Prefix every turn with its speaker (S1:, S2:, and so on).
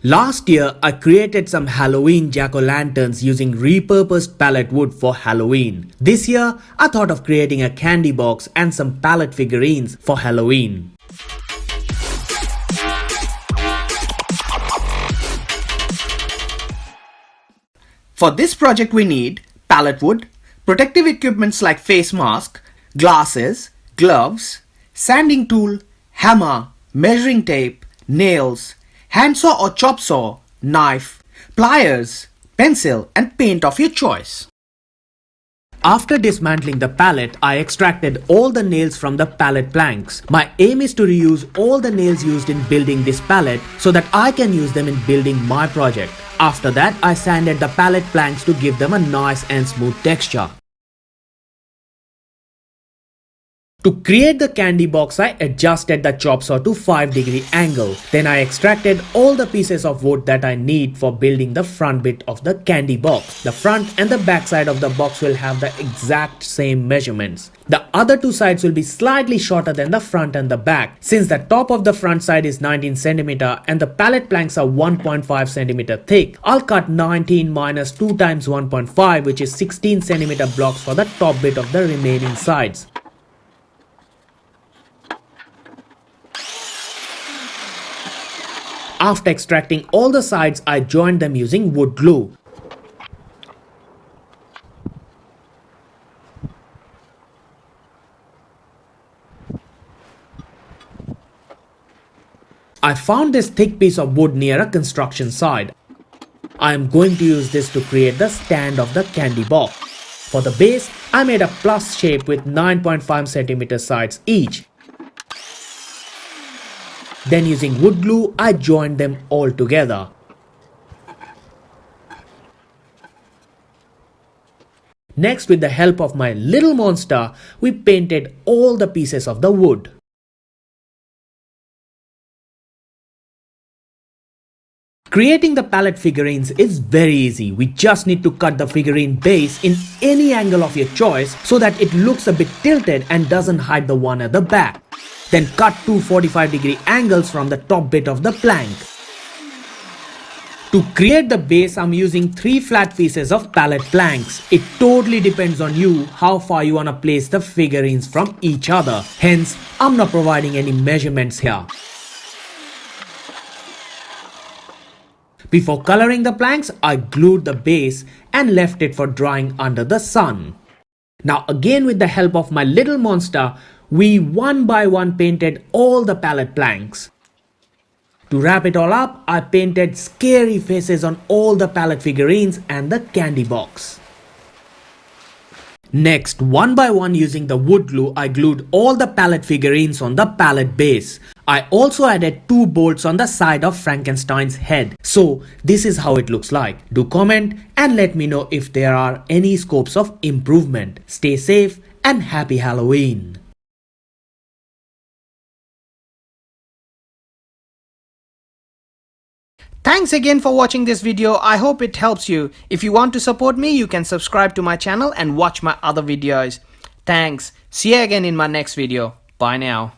S1: Last year, I created some Halloween Jacko Lanterns using repurposed pallet wood for Halloween. This year, I thought of creating a candy box and some pallet figurines for Halloween.
S2: For this project we need pallet wood, protective equipments like face mask, glasses, gloves, sanding tool, hammer, measuring tape, nails, handsaw or chop saw, knife, pliers, pencil and paint of your choice.
S1: After dismantling the pallet, I extracted all the nails from the pallet planks. My aim is to reuse all the nails used in building this pallet so that I can use them in building my project. After that, I sanded the pallet planks to give them a nice and smooth texture. To create the candy box, I adjusted the chop saw to 5-degree angle. Then I extracted all the pieces of wood that I need for building the front bit of the candy box. The front and the back side of the box will have the exact same measurements. The other two sides will be slightly shorter than the front and the back. Since the top of the front side is 19 cm and the pallet planks are 1.5 cm thick, I'll cut 19 minus 2 times 1.5, which is 16 cm blocks for the top bit of the remaining sides. After extracting all the sides, I joined them using wood glue. I found this thick piece of wood near a construction site. I am going to use this to create the stand of the candy box. For the base, I made a plus shape with 9.5 cm sides each. Then using wood glue, I joined them all together. Next, with the help of my little monster, we painted all the pieces of the wood. Creating the pallet figurines is very easy. We just need to cut the figurine base in any angle of your choice so that it looks a bit tilted and doesn't hide the one at the back. Then cut two 45-degree angles from the top bit of the plank. To create the base, I'm using 3 flat pieces of pallet planks. It totally depends on you how far you want to place the figurines from each other. Hence, I'm not providing any measurements here. Before coloring the planks, I glued the base and left it for drying under the sun. Now again, with the help of my little monster, we one by one painted all the pallet planks. To wrap it all up, I painted scary faces on all the pallet figurines and the candy box. Next, one by one using the wood glue, I glued all the pallet figurines on the pallet base. I also added 2 bolts on the side of Frankenstein's head. So this is how it looks like. Do comment and let me know if there are any scopes of improvement. Stay safe and happy Halloween.
S2: Thanks again for watching this video. I hope it helps you. If you want to support me, you can subscribe to my channel and watch my other videos. Thanks. See you again in my next video. Bye now.